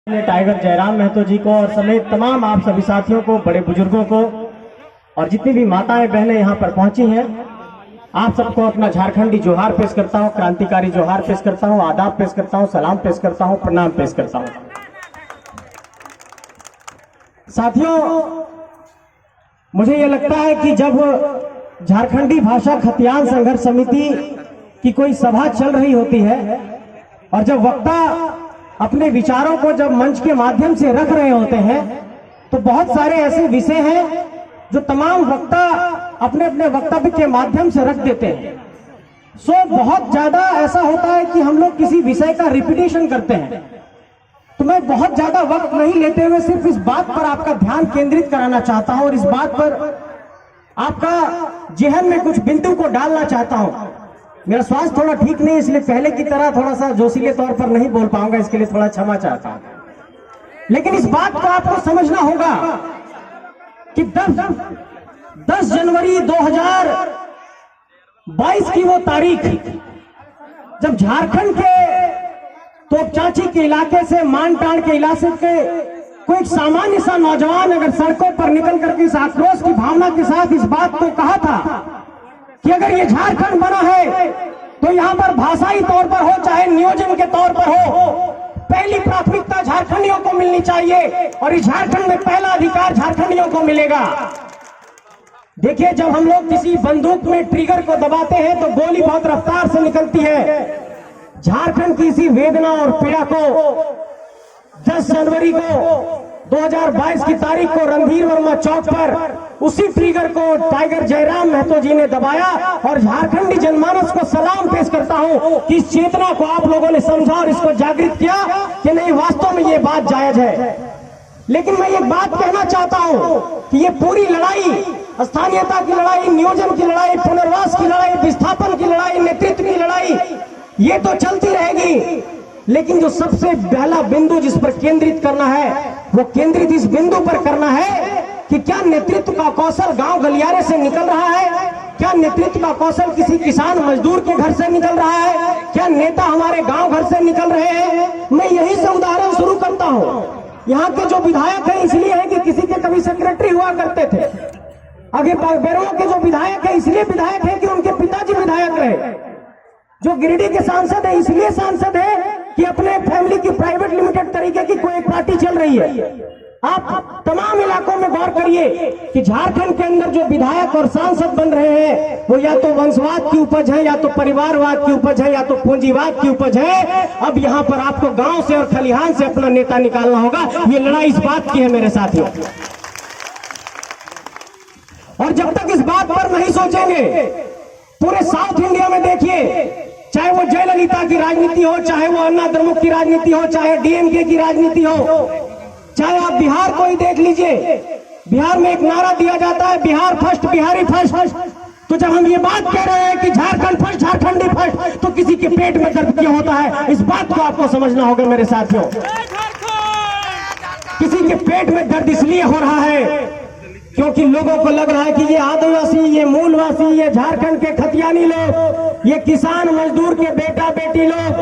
Tiger Jairam Mahato जी को और समेत तमाम आप सभी साथियों को, बड़े बुजुर्गों को और जितनी भी माताएं बहनें यहाँ पर पहुंची हैं, आप सबको अपना झारखंडी जोहार पेश करता हूँ, क्रांतिकारी जोहार पेश करता हूँ, आदाब पेश करता हूँ, सलाम पेश करता हूँ, प्रणाम पेश करता हूँ। साथियों, मुझे ये लगता है कि जब झारखंडी भाषा खतियान संघर्ष समिति की कोई सभा चल रही होती है और जब वक्ता अपने विचारों को जब मंच के माध्यम से रख रहे होते हैं तो बहुत सारे ऐसे विषय हैं जो तमाम वक्ता अपने अपने वक्तव्य के माध्यम से रख देते हैं। बहुत ज्यादा ऐसा होता है कि हम लोग किसी विषय का रिपीटेशन करते हैं। तो मैं बहुत ज्यादा वक्त नहीं लेते हुए सिर्फ इस बात पर आपका ध्यान केंद्रित कराना चाहता हूं और इस बात पर आपका जेहन में कुछ बिंदु को डालना चाहता हूं। मेरा स्वास्थ्य थोड़ा ठीक नहीं, इसलिए पहले की तरह थोड़ा सा जोशीले तौर पर नहीं बोल पाऊंगा, इसके लिए थोड़ा क्षमा चाहता हूं। लेकिन इस बात को आपको समझना होगा कि 10 जनवरी 2022 की वो तारीख जब झारखंड के तोपचाची के इलाके से, मानटांड के इलाके के कोई एक सामान्य सा नौजवान अगर सड़कों पर निकल करके इस आक्रोश की भावना के साथ इस बात को कहा था कि अगर ये झारखंड बना है तो यहाँ पर भाषाई तौर पर हो चाहे नियोजन के तौर पर हो, पहली प्राथमिकता झारखंडियों को मिलनी चाहिए और इस झारखंड में पहला अधिकार झारखंडियों को मिलेगा। देखिए, जब हम लोग किसी बंदूक में ट्रिगर को दबाते हैं तो गोली बहुत रफ्तार से निकलती है। झारखंड की इसी वेदना और पीड़ा को 10 जनवरी को 2022 की तारीख को रणधीर वर्मा चौक पर उसी ट्रिगर को टाइगर जयराम महतो जी ने दबाया और झारखंडी जनमानस को सलाम पेश करता हूं कि इस चेतना को आप लोगों ने समझा और इसको जागृत किया कि नहीं, वास्तव में ये बात जायज है। लेकिन मैं ये बात कहना चाहता हूं कि ये पूरी लड़ाई, स्थानीयता की लड़ाई, नियोजन की लड़ाई, पुनर्वास की लड़ाई, विस्थापन की लड़ाई, नेतृत्व की लड़ाई, ये तो चलती रहेगी। लेकिन जो सबसे पहला बिंदु जिस पर केंद्रित करना है वो केंद्रित इस बिंदु पर करना है कि क्या नेतृत्व का कौशल गांव गलियारे से निकल रहा है? क्या नेतृत्व का कौशल किसी किसान मजदूर के घर से निकल रहा है? क्या नेता हमारे गांव घर से निकल रहे हैं? मैं यही से उदाहरण शुरू करता हूं। यहाँ के जो विधायक हैं इसलिए है कि किसी के कभी सेक्रेटरी हुआ करते थे। आगे बेरों के जो विधायक है इसलिए विधायक है कि उनके पिताजी विधायक रहे। जो गिरिडीह के सांसद है इसलिए सांसद है कि अपने फैमिली की प्राइवेट लिमिटेड तरीके की कोई एक पार्टी चल रही है। आप तमाम इलाकों में गौर करिए कि झारखंड के अंदर जो विधायक और सांसद बन रहे हैं वो या तो वंशवाद की उपज है, या तो परिवारवाद की उपज है, या तो पूंजीवाद की उपज है। अब यहाँ पर आपको गांव से और खलिहान से अपना नेता निकालना होगा। ये लड़ाई इस बात की है मेरे साथियों। और जब तक इस बात पर नहीं सोचेंगे, पूरे साउथ इंडिया में देखिए, चाहे वो जयललिता की राजनीति हो, चाहे वो अन्ना द्रमुक की राजनीति हो, चाहे डीएमके की राजनीति हो, चाहे आप बिहार को ही देख लीजिए। बिहार में एक नारा दिया जाता है, बिहार फर्स्ट, बिहारी फर्स्ट। तो जब हम ये बात कह रहे हैं कि झारखंड फर्स्ट, झारखंडी फर्स्ट, तो किसी के पेट में दर्द क्यों होता है? इस बात को आपको समझना होगा मेरे साथियों। किसी के पेट में दर्द इसलिए हो रहा है क्योंकि लोगों को लग रहा है कि ये आदिवासी, ये मूलवासी, ये झारखंड के खतियानी लोग, ये किसान मजदूर के बेटा बेटी लोग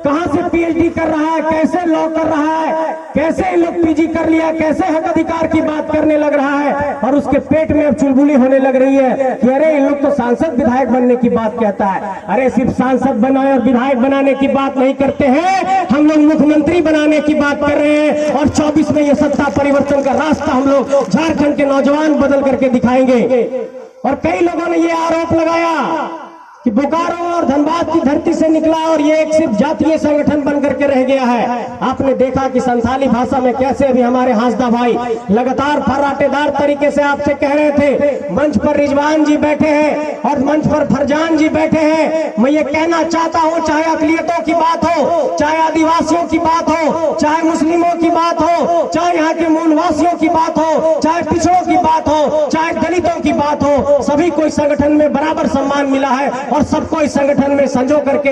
कहां से पीएचडी कर रहा है, कैसे लॉ कर रहा है, कैसे इन लोग पीजी कर लिया, कैसे हक अधिकार की बात करने लग रहा है और उसके पेट में अब चुलबुली होने लग रही है कि अरे इन लोग तो सांसद विधायक बनने की बात कहता है। अरे सिर्फ सांसद बनाए और विधायक बनाने की बात नहीं करते हैं, हम लोग मुख्यमंत्री बनाने की बात कर रहे हैं और 24 में ये सत्ता परिवर्तन का रास्ता हम लोग झारखंड के नौजवान बदल करके दिखाएंगे। और कई लोगों ने यह आरोप लगाया कि बोकारो और धनबाद की धरती से निकला और ये एक सिर्फ जातीय संगठन बन करके रह गया है। आपने देखा कि संथाली भाषा में कैसे अभी हमारे हांसदा भाई लगातार फर्राटेदार तरीके से आपसे कह रहे थे। मंच पर रिजवान जी बैठे हैं और मंच पर फरजान जी बैठे हैं। मैं ये कहना चाहता हूँ, चाहे अकलियतों की बात हो, चाहे आदिवासियों की बात हो, चाहे मुस्लिमों की बात हो, चाहे यहाँ के मूलवासियों की बात हो, चाहे पिछड़ों की बात हो, चाहे दलितों की बात हो, सभी को इस संगठन में बराबर सम्मान मिला है और सबको इस संगठन में संजो करके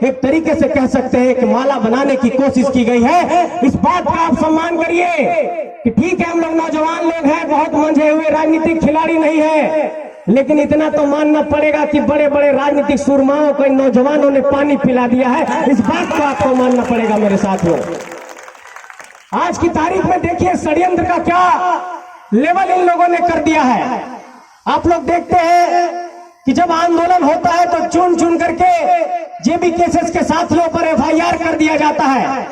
एक तरीके से कह सकते हैं कि माला बनाने की कोशिश की गई है। इस बात का आप सम्मान करिए कि ठीक है, हम लोग नौजवान लोग हैं, बहुत मंझे हुए राजनीतिक खिलाड़ी नहीं है, लेकिन इतना तो मानना पड़ेगा कि बड़े बड़े राजनीतिक सुरमाओं को इन नौजवानों ने पानी पिला दिया है। इस बात को आपको मानना पड़ेगा मेरे साथियों। आज की तारीख में देखिए षड्यंत्र का क्या लेवल इन लोगों ने कर दिया है। आप लोग देखते हैं कि जब आंदोलन होता है तो चुन चुन करके जेबी केसेस के साथियों पर एफआईआर कर दिया जाता है।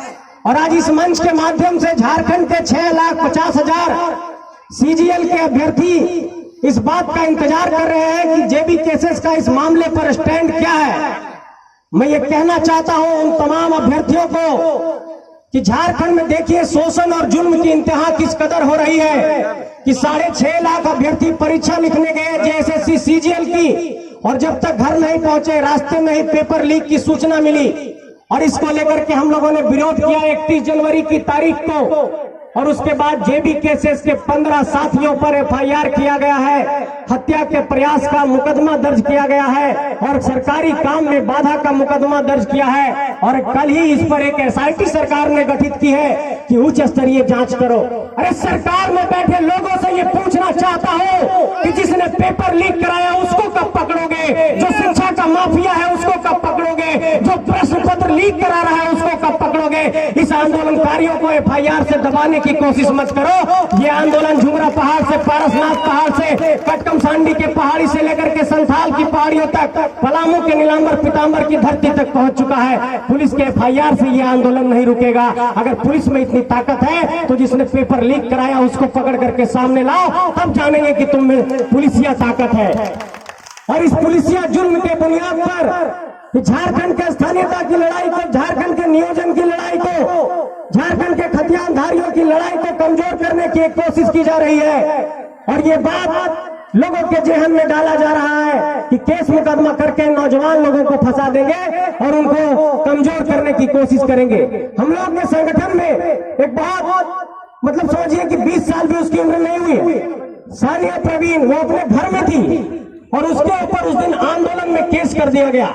और आज इस मंच के माध्यम से झारखंड के 6,50,000 सीजीएल के अभ्यर्थी इस बात का इंतजार कर रहे हैं कि जेबी केसेस का इस मामले पर स्टैंड क्या है। मैं ये कहना चाहता हूं उन तमाम अभ्यर्थियों को कि झारखंड में देखिए शोषण और जुल्म की इंतहा किस कदर हो रही है कि 6.5 लाख अभ्यर्थी परीक्षा लिखने गए जेएसएससी सीजीएल की, और जब तक घर नहीं पहुंचे रास्ते में ही पेपर लीक की सूचना मिली। और इसको लेकर के हम लोगों ने विरोध किया 31 जनवरी की तारीख को, और उसके बाद जेबी केसेस के 15 साथियों पर एफआईआर किया गया है, हत्या के प्रयास का मुकदमा दर्ज किया गया है और सरकारी काम में बाधा का मुकदमा दर्ज किया है। और कल ही इस पर एक एसआईटी सरकार ने गठित की है कि उच्च स्तरीय जांच करो। अरे सरकार में बैठे लोगों से ये पूछना चाहता हूं कि जिसने पेपर लीक कराया उसको कब पकड़ोगे, जो शिक्षा का माफिया है उसको कब पकड़ोगे, जो प्रश्न पत्र लीक करा रहा है उसको कब पकड़ोगे। इस आंदोलनकारियों को एफआईआर से दबाने की कोशिश मत करो। ये आंदोलन झुमरा पहाड़ से पारसनाथ पहाड़ से कटकमसांडी के पहाड़ी से लेकर के संथाल की पहाड़ियों तक, पलामू के नीलांबर पीतांबर की धरती तक पहुंच चुका है। पुलिस के एफआईआर से ये आंदोलन नहीं रुकेगा। अगर पुलिस में इतनी ताकत है तो जिसने पेपर लीक कराया उसको पकड़ करके सामने लाओ, तब जानेंगे कि तुम में पुलिसिया ताकत है। और इस पुलिसिया जुल्म के बुनियाद पर झारखंड के स्थानीयता की लड़ाई को, झारखंड के नियोजन की लड़ाई को, झारखंड के खतियानधारियों की लड़ाई को कमजोर करने की एक कोशिश की जा रही है। और ये बात लोगों के जेहन में डाला जा रहा है कि केस मुकदमा करके नौजवान लोगों को फंसा देंगे और उनको कमजोर करने की कोशिश करेंगे। हम लोग ने संगठन में एक बहुत मतलब समझिए कि 20 साल भी उसकी उम्र नहीं हुई, सानिया प्रवीण वो अपने घर में थी और उसके ऊपर उस दिन आंदोलन में केस कर दिया गया।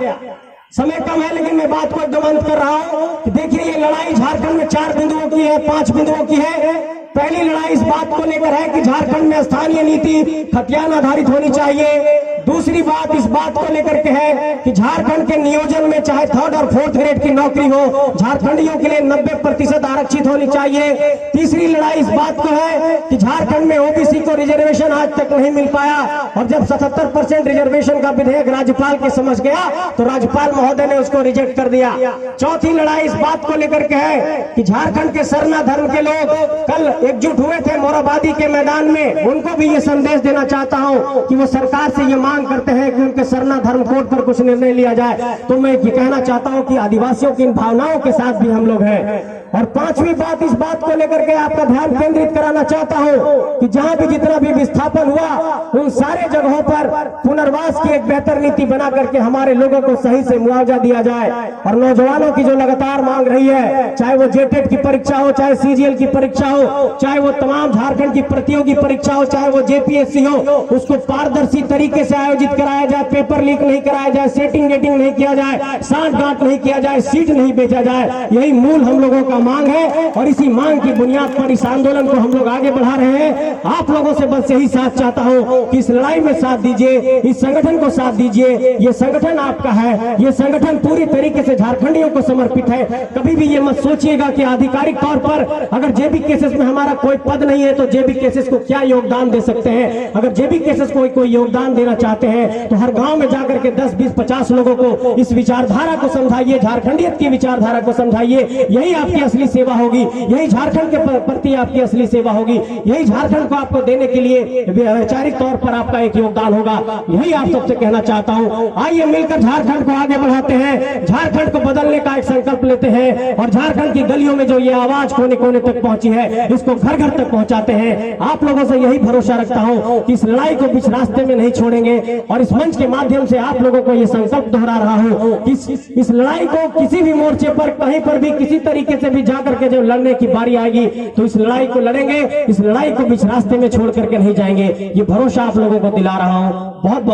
समय कम है लेकिन मैं बात को एकदम कर रहा हूं कि देखिए ये लड़ाई झारखंड में 4 बिंदुओं की है, 5 बिंदुओं की है। पहली लड़ाई इस बात को लेकर है कि झारखंड में स्थानीय नीति खतियान आधारित होनी चाहिए। दूसरी बात इस बात को लेकर के है कि झारखंड के नियोजन में चाहे 3rd और 4th ग्रेड की नौकरी हो, झारखंडियों के लिए 90% आरक्षित होनी चाहिए। तीसरी लड़ाई इस बात को है कि झारखंड में ओबीसी को रिजर्वेशन आज तक नहीं मिल पाया, और जब 77% रिजर्वेशन का विधेयक राज्यपाल के समझ गया तो राज्यपाल महोदय ने उसको रिजेक्ट कर दिया। चौथी लड़ाई इस बात को लेकर के है कि झारखंड के सरना धर्म के लोग कल एकजुट हुए थे मोराबादी के मैदान में, उनको भी ये संदेश देना चाहता हूं कि वो सरकार से ये मांग करते हैं कि उनके सरना धर्म कोड पर कुछ निर्णय लिया जाए। तो मैं ये कहना चाहता हूं कि आदिवासियों की इन भावनाओं के साथ भी हम लोग हैं। और पांचवी बात इस बात को लेकर के आपका ध्यान केंद्रित कराना चाहता हूं कि जहां भी जितना भी विस्थापन हुआ उन सारे जगहों पर पुनर्वास की एक बेहतर नीति बना करके हमारे लोगों को सही से मुआवजा दिया जाए। और नौजवानों की जो लगातार मांग रही है, चाहे वो जेटेट की परीक्षा हो, चाहे सीजीएल की परीक्षा हो, चाहे वो तमाम झारखंड की प्रतियोगी परीक्षा हो, चाहे वो जेपीएससी हो, उसको पारदर्शी तरीके से आयोजित कराया जाए, पेपर लीक नहीं कराया जाए, सेटिंग गेटिंग नहीं किया जाए, सांठ-गांठ नहीं किया जाए, सीट नहीं बेचा जाए। यही मूल हम लोगों का मांग है और इसी मांग की बुनियाद पर इस आंदोलन को हम लोग आगे बढ़ा रहे हैं। आप लोगों से बस यही साथ चाहता हूं कि इस लड़ाई में साथ दीजिए, इस संगठन को साथ दीजिए। ये संगठन आपका है, ये संगठन पूरी तरीके से झारखंडियों को समर्पित है। कभी भी ये मत सोचिएगा कि आधिकारिक तौर पर अगर जेबी केसेस में हमारा कोई पद नहीं है तो जेबी केसेस को क्या योगदान दे सकते हैं। अगर जेबी केसेस को कोई योगदान देना चाहते हैं तो हर गांव में जाकर के 10, 20, 50 लोगों को इस विचारधारा को समझाइए, झारखंडियत की विचारधारा को समझाइए। यही आपकी असली सेवा होगी, यही झारखंड के प्रति आपकी असली सेवा होगी, यही झारखंड को आपको देने के लिए वैचारिक तौर पर आपका एक योगदान होगा। यही आप सबसे कहना चाहता हूं। आइए मिलकर झारखंड को आगे बढ़ाते हैं, झारखंड को बदलने का एक संकल्प लेते हैं और झारखंड की गलियों में जो ये आवाज कोने कोने तक पहुंची है इसको घर घर तक पहुंचाते हैं। आप लोगों से यही भरोसा रखता हूं कि इस लड़ाई को बीच रास्ते में नहीं छोड़ेंगे और इस मंच के माध्यम से आप लोगों को ये संकल्प दोहरा रहा हूं कि इस लड़ाई को किसी भी मोर्चे पर कहीं पर भी किसी तरीके से भी जाकर के जब लड़ने की बारी आएगी तो इस लड़ाई को लड़ेंगे, इस लड़ाई को बीच रास्ते में छोड़ करके नहीं जाएंगे। ये भरोसा आप लोगों को दिला रहा हूं। बहुत बहुत